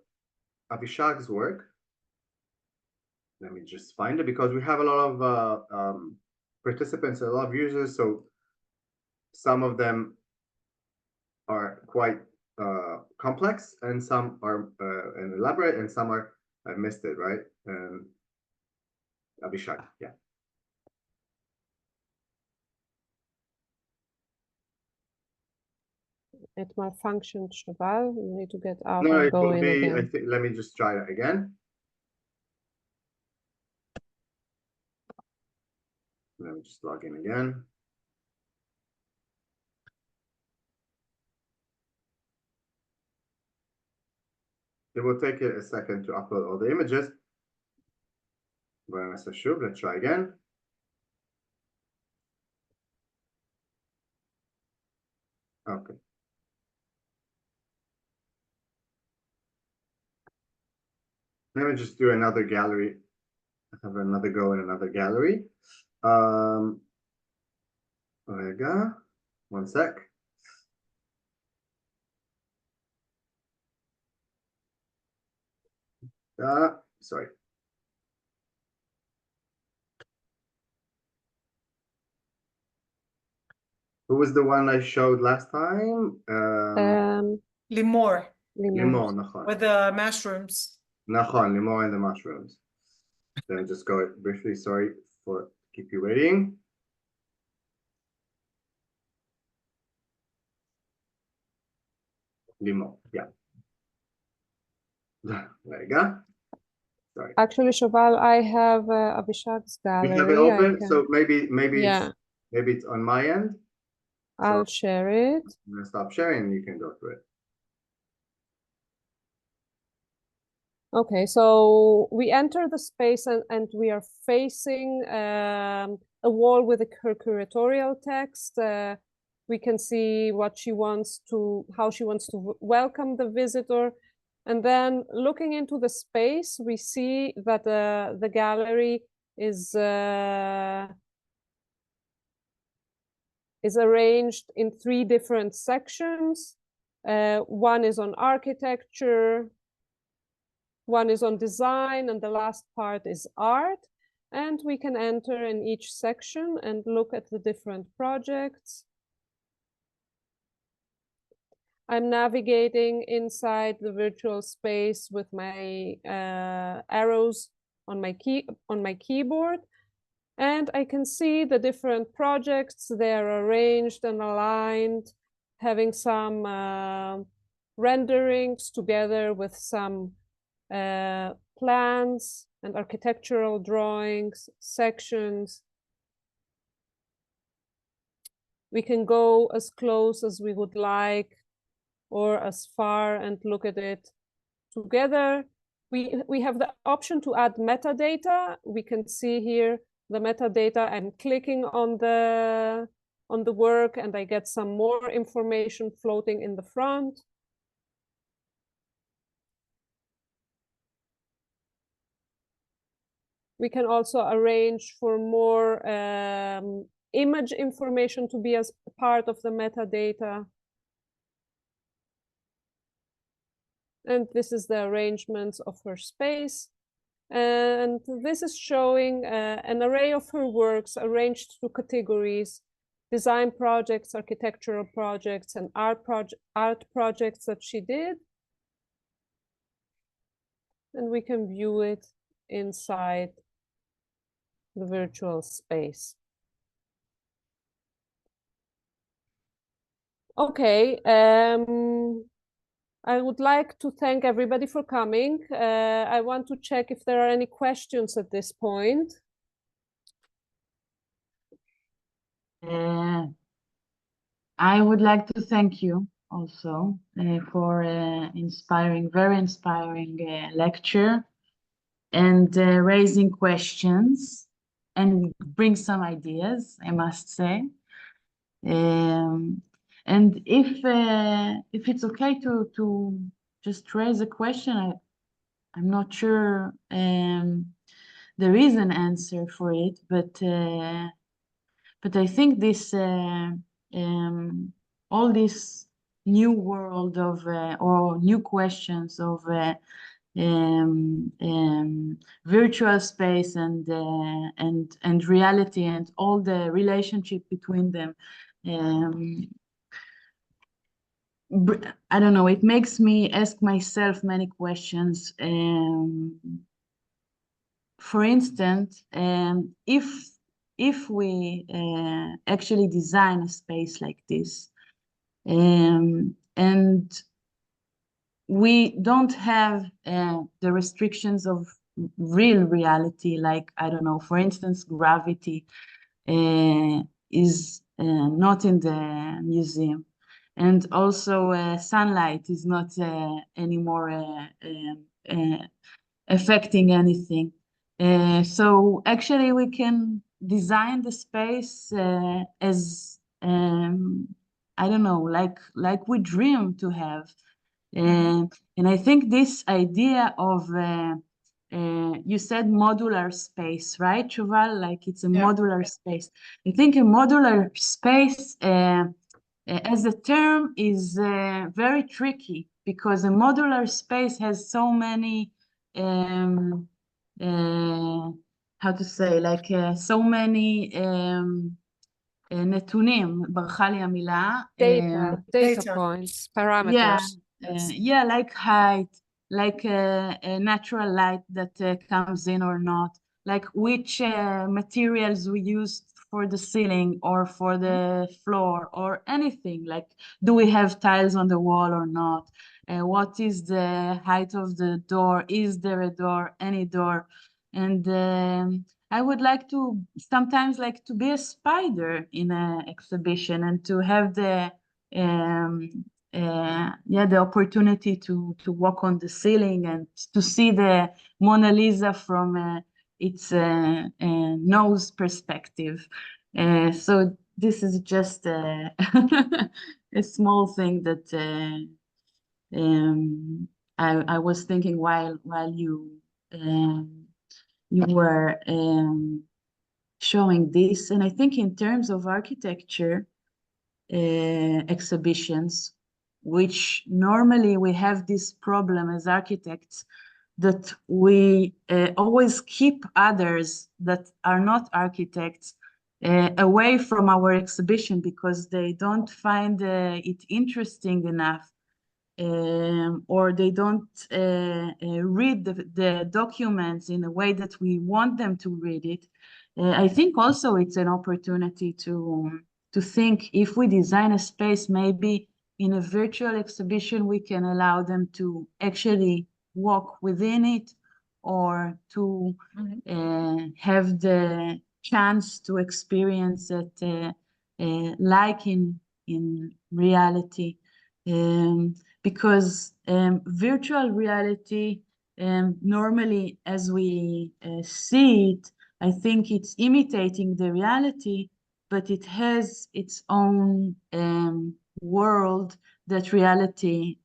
[SPEAKER 5] Avishag's work. Let me just find it, because we have a lot of participants, a lot of users, so some of them are quite complex, and some are elaborate, and some are, I missed it, right? Avishag, yeah.
[SPEAKER 2] It malfunctioned, Shoval. You need to get out
[SPEAKER 5] No,
[SPEAKER 2] and
[SPEAKER 5] it
[SPEAKER 2] go
[SPEAKER 5] will
[SPEAKER 2] in
[SPEAKER 5] be,
[SPEAKER 2] again.
[SPEAKER 5] I think, let me just try that again. Let me just log in again. It will take it a second to upload all the images. Let's try again. Okay. Let me just do another gallery. I have another go in another gallery. One sec. Sorry. Who was the one I showed last time?
[SPEAKER 3] Limor.
[SPEAKER 5] Limor, נכון.
[SPEAKER 3] With the mushrooms.
[SPEAKER 5] נכון, Limor and the mushrooms. Let me just go briefly. Sorry for keep you waiting. Limor, yeah. There you go. Sorry.
[SPEAKER 2] Actually, Shoval, I have Avishag's gallery.
[SPEAKER 5] You have it open, so maybe
[SPEAKER 2] yeah.
[SPEAKER 5] it's on my end.
[SPEAKER 2] I'll share it.
[SPEAKER 5] I'm gonna stop sharing and you can go through it.
[SPEAKER 2] Okay, so we enter the space and we are facing a wall with her curatorial text. We can see what she wants to, how she wants to welcome the visitor. And then looking into the space, we see that the gallery is arranged in 3 different sections. One is on architecture, one is on design, and the last part is art. And we can enter in each section and look at the different projects. I'm navigating inside the virtual space with my arrows on my keyboard. And I can see the different projects. They are arranged and aligned having some renderings together with some plans and architectural drawings, sections. We can go as close as we would like or as far and look at it together. We have the option to add metadata. We can see here the metadata. I'm clicking on the work and I get some more information floating in the front. We can also arrange for more image information to be as part of the metadata. And this is the arrangement of her space. And this is showing an array of her works arranged to categories: design projects, architectural projects, and art projects that she did. And we can view it inside the virtual space. Okay, I would like to thank everybody for coming. I want to check if there are any questions at this point.
[SPEAKER 6] I would like to thank you also for very inspiring lecture and raising questions and bring some ideas, I must say. And if it's okay to just raise a question, I'm not sure there is an answer for it, but I think this all this new world of or new questions of virtual space and reality and all the relationship between them. I don't know, it makes me ask myself many questions. For instance, if we actually design a space like this, and we don't have the restrictions of real reality, like, I don't know, for instance, gravity is not in the museum. And also sunlight is not anymore affecting anything. So actually we can design the space as, I don't know, like we dream to have. And I think this idea of, you said modular space, right, Yuval? Like it's a modular space. I think a modular space as a term is very tricky, because a modular space has so many, how to say, like so many נתונים, ברכה לי המילה.
[SPEAKER 2] Data points, parameters.
[SPEAKER 6] Yeah, like height, like a natural light that comes in or not, like which materials we use for the ceiling or for the floor or anything, like do we have tiles on the wall or not, what is the height of the door, is there a door, any door. And I would like to sometimes like to be a spider in an exhibition and to have the the opportunity to walk on the ceiling and to see the Mona Lisa from its nose perspective. So this is just a small thing that I was thinking while you were showing this. And I think in terms of architecture exhibitions, which normally we have this problem as architects, that we always keep others that are not architects away from our exhibition because they don't find it interesting enough, or they don't read the documents in a way that we want them to read it. I think also it's an opportunity to to think if we design a space, maybe in a virtual exhibition, we can allow them to actually walk within it, or to have the chance to experience it like in reality. Because virtual reality, normally as we see it, I think it's imitating the reality, but it has its own world that reality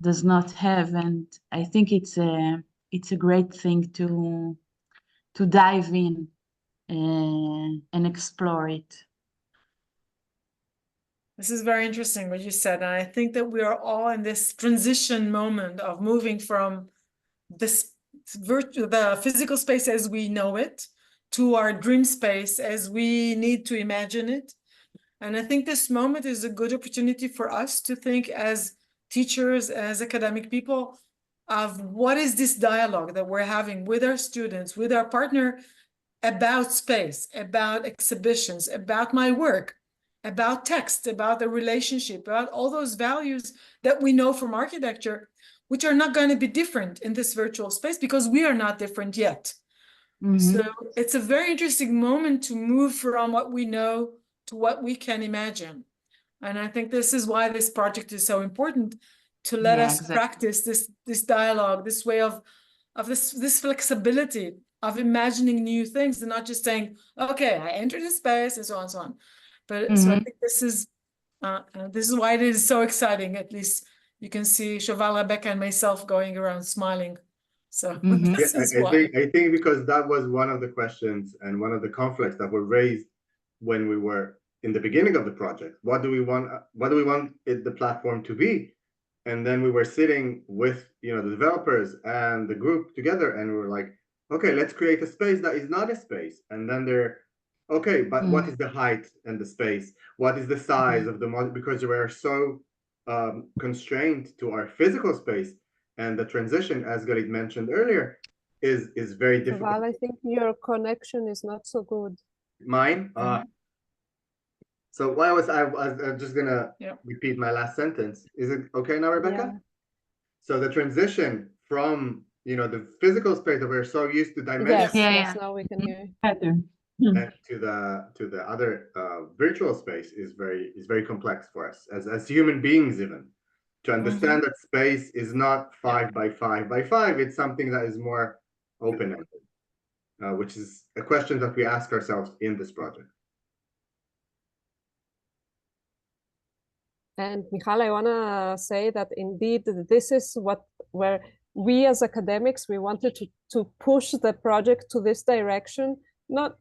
[SPEAKER 6] does not have. And I think it's a great thing to dive in and explore it.
[SPEAKER 3] This is very interesting what you said, and I think that we are all in this transition moment of moving from this the physical space as we know it to our dream space as we need to imagine it. And I think this moment is a good opportunity for us to think as teachers, as academic people, of what is this dialogue that we're having with our students, with our partner, about space, about exhibitions, about my work, about text, about the relationship, about all those values that we know from architecture, which are not going to be different in this virtual space because we are not different yet. So it's a very interesting moment to move from what we know to what we can imagine. And I think this is why this project is so important, to let us practice this dialogue, this way of this flexibility of imagining new things, and not just saying, okay, I entered the space and so on and so on. But so I think this is why it is so exciting. At least you can see Shoval, Rebecca, and myself going around smiling. So this is why.
[SPEAKER 5] I think because that was one of the questions and one of the conflicts that were raised when we were in the beginning of the project. What do we want? What do we want the platform to be? And then we were sitting with the developers and the group together, and we were like, okay, let's create a space that is not a space. And then okay, but what is the height and the space? What is the size of the model? Because we are so constrained to our physical space, and the transition, as Galit mentioned earlier, is very difficult.
[SPEAKER 2] Well, I think your connection is not so good.
[SPEAKER 5] Mine? So I was just gonna repeat my last sentence. Is it okay now, Rebecca?
[SPEAKER 2] Yeah.
[SPEAKER 5] So the transition from the physical space that we're so used to dimension,
[SPEAKER 2] Yes, now we can hear.
[SPEAKER 5] and to the other virtual space is very complex for us as human beings, even to understand that space is not 5 by 5 by 5. It's something that is more open-ended, which is a question that we ask ourselves in this project.
[SPEAKER 2] And Michal, I want to say that indeed this is where we as academics, we wanted to push the project to this direction, not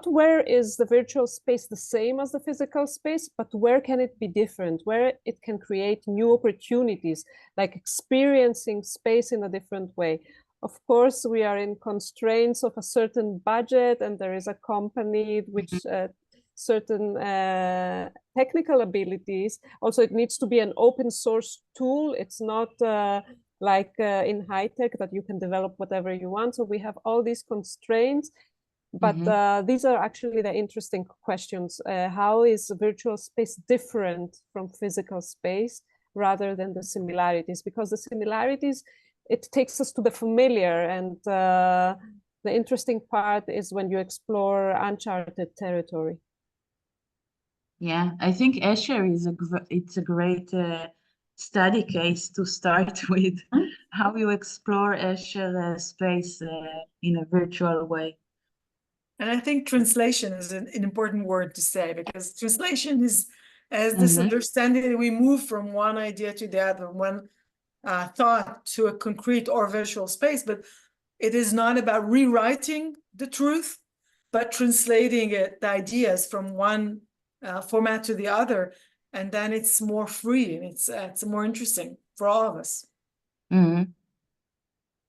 [SPEAKER 2] where is the virtual space the same as the physical space, but where can it be different, where it can create new opportunities, like experiencing space in a different way. Of course, we are in constraints of a certain budget, and there is a company which certain technical abilities. Also, it needs to be an open source tool. It's not like in high tech that you can develop whatever you want. So we have all these constraints, but these are actually the interesting questions. How is virtual space different from physical space rather than the similarities? Because the similarities, it takes us to the familiar, and the interesting part is when you explore uncharted territory.
[SPEAKER 6] Yeah, I think Escher it's a great study case to start with, how you explore Escher space in a virtual way.
[SPEAKER 3] And I think translation is an important word to say, because translation is as this understanding that we move from one idea to the other, one thought to a concrete or visual space, but it is not about rewriting the truth, but translating the ideas from one format to the other, and then it's more free, and it's more interesting for all of us.
[SPEAKER 7] Can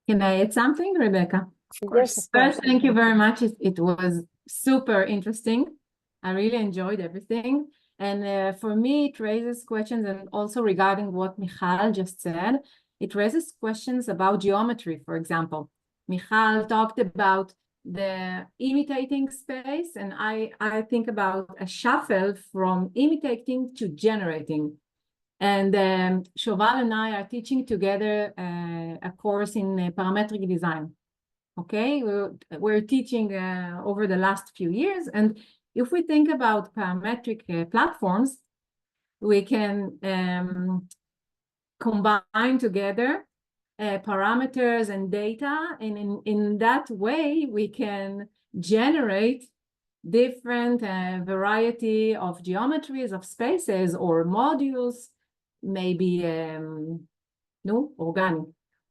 [SPEAKER 7] I add something, Rebecca?
[SPEAKER 3] Of course.
[SPEAKER 2] Yes,
[SPEAKER 7] First, thank you very much. It was super interesting. I really enjoyed everything. And for me, it raises questions, and also regarding what Michal just said, it raises questions about geometry, for example. Michal talked about the imitating space, and I think about a shuffle from imitating to generating. And Shoval and I are teaching together a course in parametric design. Okay, we're teaching over the last few years, and if we think about parametric platforms, we can combine together parameters and data, and in that way we can generate different variety of geometries of spaces or modules, maybe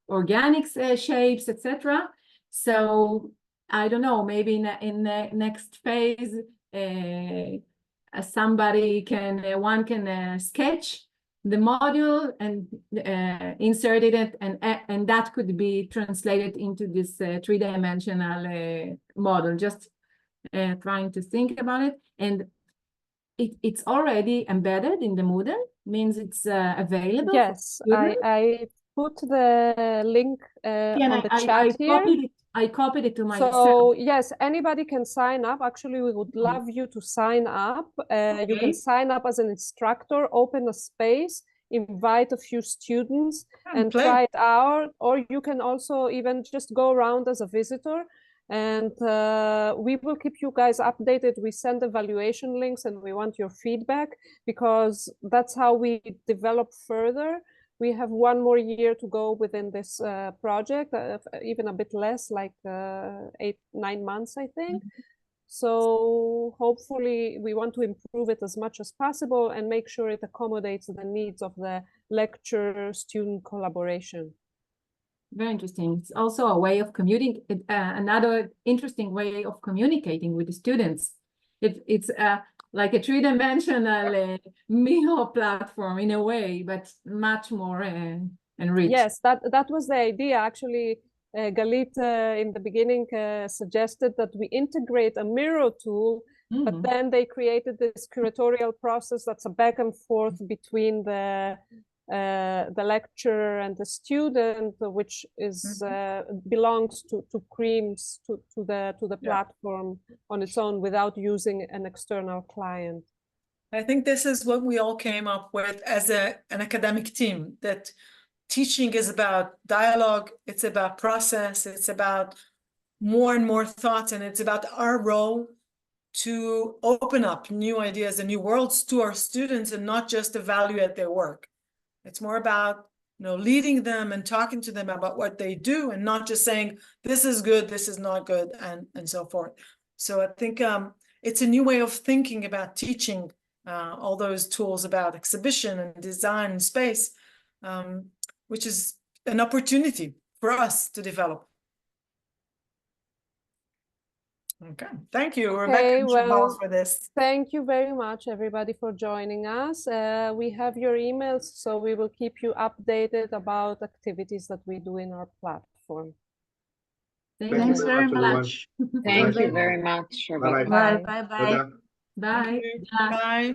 [SPEAKER 7] organic shapes, etc. So I don't know, maybe in the next phase one can sketch the module and insert it, and that could be translated into this three-dimensional model. Just trying to think about it, and it's already embedded in the Moodle, means it's available.
[SPEAKER 2] Yes, I put the link on the chat here.
[SPEAKER 7] I copied it to myself.
[SPEAKER 2] So yes, anybody can sign up. Actually, we would love you to sign up. You can sign up as an instructor, open a space, invite a few students and try it out. Or you can also even just go around as a visitor, and we will keep you guys updated. We send evaluation links and we want your feedback, because that's how we develop further. We have one more year to go within this project, even a bit less, like 8-9 months, I think. So hopefully we want to improve it as much as possible and make sure it accommodates the needs of the lecturer-student collaboration.
[SPEAKER 7] Very interesting. It's also a way of communicating, another interesting way of communicating with the students. It's like a three-dimensional Miho platform in a way, but much more enriched.
[SPEAKER 2] Yes, that was the idea. Actually, Galit in the beginning suggested that we integrate a Miro tool, but then they created this curatorial process that's a back and forth between the lecturer and the student, which is belongs to Creams, to the platform on its own, without using an external client.
[SPEAKER 3] I think this is what we all came up with as an academic team, that teaching is about dialogue, it's about process, it's about more and more thoughts, and it's about our role to open up new ideas and new worlds to our students and not just evaluate their work. It's more about, leading them and talking to them about what they do, and not just saying, this is good, this is not good, and so forth. So I think it's a new way of thinking about teaching, all those tools about exhibition and design and space, which is an opportunity for us to develop. Okay, thank you, Rebecca and Shoval, for this.
[SPEAKER 2] Thank you very much, everybody, for joining us. We have your emails, so we will keep you updated about activities that we do in our platform.
[SPEAKER 6] Thanks very much.
[SPEAKER 8] Thank you very much.
[SPEAKER 6] Bye. Bye.
[SPEAKER 7] Bye.
[SPEAKER 3] Bye.